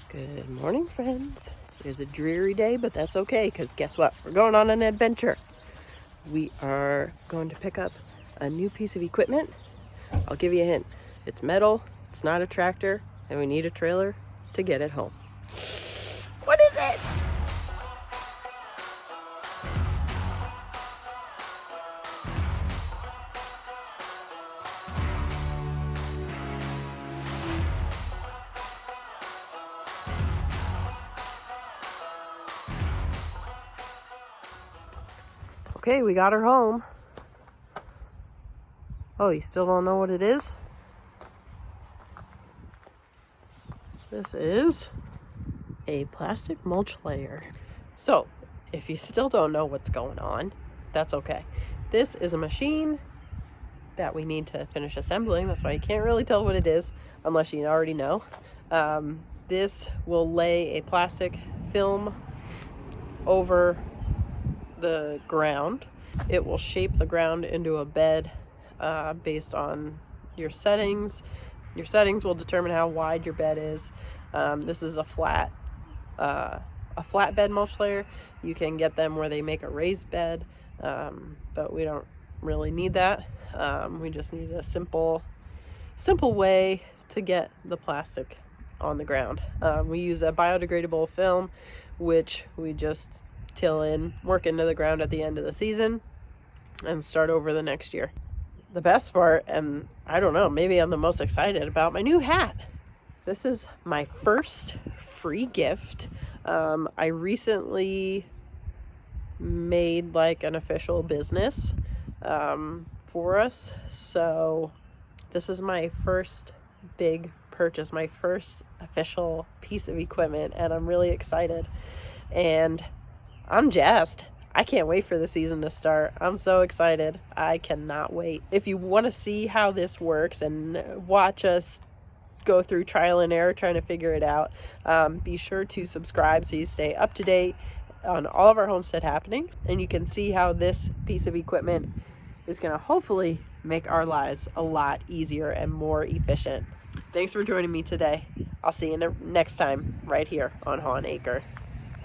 Good morning, friends. It is a dreary day, but that's okay, because guess what? We're going on an adventure. We are going to pick up a new piece of equipment. I'll give you a hint. It's metal, it's not a tractor, and we need a trailer to get it home. What is it? Okay, we got her home. Oh, you still don't know what it is? This is a plastic mulch layer. So, if you still don't know what's going on, that's okay. This is a machine that we need to finish assembling. That's why you can't really tell what it is unless you already know. This will lay a plastic film over the ground. It will shape the ground into a bed based on your settings. Your settings will determine how wide your bed is. This is a flatbed mulch layer. You can get them where they make a raised bed, but we don't really need that. We just need a simple way to get the plastic on the ground. We use a biodegradable film, which we just till in, work into the ground at the end of the season, and start over the next year. The best part, and I don't know, maybe I'm the most excited about, my new hat. This is my first free gift. I recently made like an official business for us, so this is my first big purchase, my first official piece of equipment, and I'm really excited and I'm jazzed. I can't wait for the season to start. I'm so excited. I cannot wait. If you want to see how this works and watch us go through trial and error trying to figure it out, be sure to subscribe so you stay up to date on all of our homestead happenings, and you can see how this piece of equipment is going to hopefully make our lives a lot easier and more efficient. Thanks for joining me today. I'll see you next time right here on Hawn Acre.